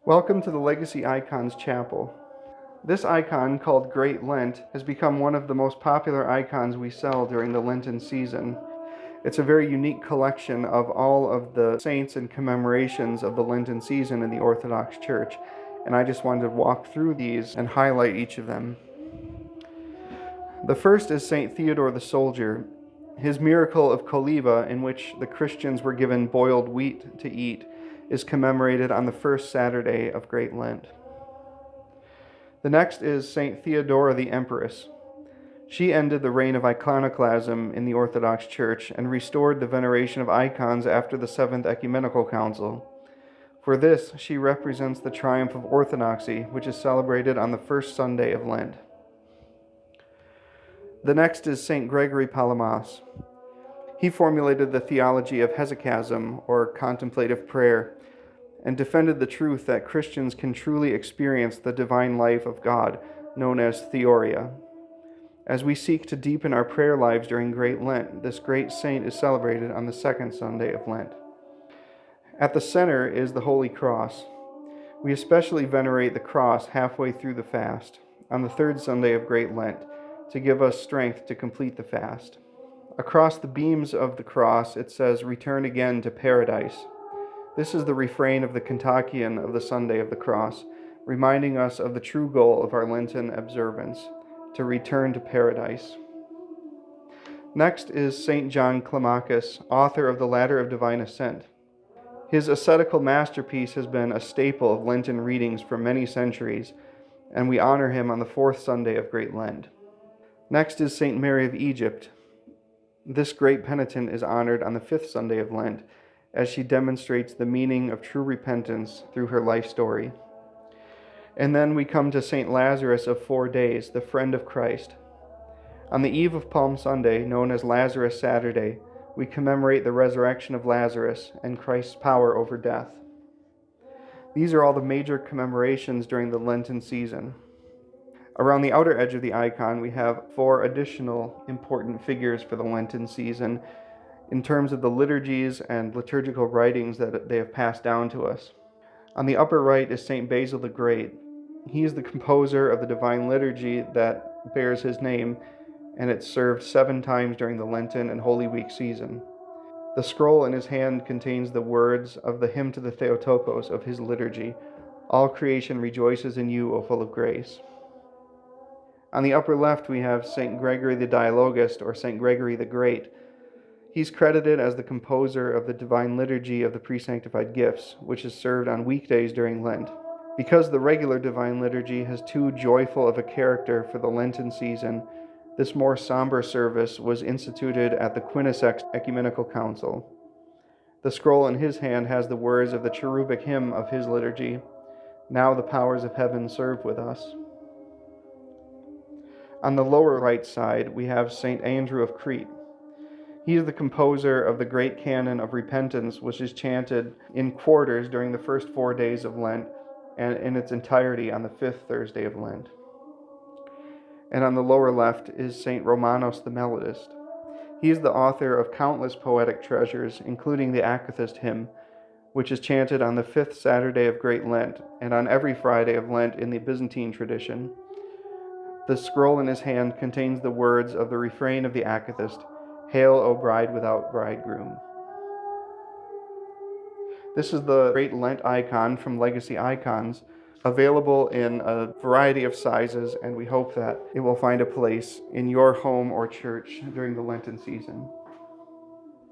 Welcome to the Legacy Icons Chapel. This icon, called Great Lent, has become one of the most popular icons we sell during the Lenten season. It's a very unique collection of all of the saints and commemorations of the Lenten season in the Orthodox Church, and I just wanted to walk through these and highlight each of them. The first is St. Theodore the Soldier. His miracle of Koliva, in which the Christians were given boiled wheat to eat, is commemorated on the first Saturday of Great Lent. The next is St. Theodora the Empress. She ended the reign of iconoclasm in the Orthodox Church and restored the veneration of icons after the Seventh Ecumenical Council. For this, she represents the triumph of orthodoxy, which is celebrated on the first Sunday of Lent. The next is St. Gregory Palamas. He formulated the theology of hesychasm, or contemplative prayer, and defended the truth that Christians can truly experience the divine life of God, known as theoria. As we seek to deepen our prayer lives during Great Lent, this great saint is celebrated on the second Sunday of Lent. At the center is the Holy Cross. We especially venerate the cross halfway through the fast, on the third Sunday of Great Lent, to give us strength to complete the fast. Across the beams of the cross, it says, "Return again to paradise." This is the refrain of the Kontakion of the Sunday of the Cross, reminding us of the true goal of our Lenten observance, to return to paradise. Next is St. John Climacus, author of the Ladder of Divine Ascent. His ascetical masterpiece has been a staple of Lenten readings for many centuries, and we honor him on the fourth Sunday of Great Lent. Next is St. Mary of Egypt. This great penitent is honored on the fifth Sunday of Lent, as she demonstrates the meaning of true repentance through her life story. And then we come to St. Lazarus of 4 days, the friend of Christ. On the eve of Palm Sunday, known as Lazarus Saturday, we commemorate the resurrection of Lazarus and Christ's power over death. These are all the major commemorations during the Lenten season. Around the outer edge of the icon, we have 4 additional important figures for the Lenten season in terms of the liturgies and liturgical writings that they have passed down to us. On the upper right is St. Basil the Great. He is the composer of the Divine Liturgy that bears his name, and it's served 7 times during the Lenten and Holy Week season. The scroll in his hand contains the words of the hymn to the Theotokos of his liturgy, "All creation rejoices in you, O full of grace." On the upper left, we have St. Gregory the Dialogist, or St. Gregory the Great. He's credited as the composer of the Divine Liturgy of the Pre-Sanctified Gifts, which is served on weekdays during Lent. Because the regular Divine Liturgy has too joyful of a character for the Lenten season, this more somber service was instituted at the Quinisext Ecumenical Council. The scroll in his hand has the words of the cherubic hymn of his liturgy, "Now the powers of heaven serve with us." On the lower right side, we have St. Andrew of Crete. He is the composer of the great canon of repentance, which is chanted in quarters during the first 4 days of Lent and in its entirety on the 5th Thursday of Lent. And on the lower left is St. Romanos the Melodist. He is the author of countless poetic treasures, including the Akathist hymn, which is chanted on the 5th Saturday of Great Lent and on every Friday of Lent in the Byzantine tradition. The scroll in his hand contains the words of the refrain of the Akathist, "Hail, O bride without bridegroom." This is the Great Lent icon from Legacy Icons, available in a variety of sizes, and we hope that it will find a place in your home or church during the Lenten season.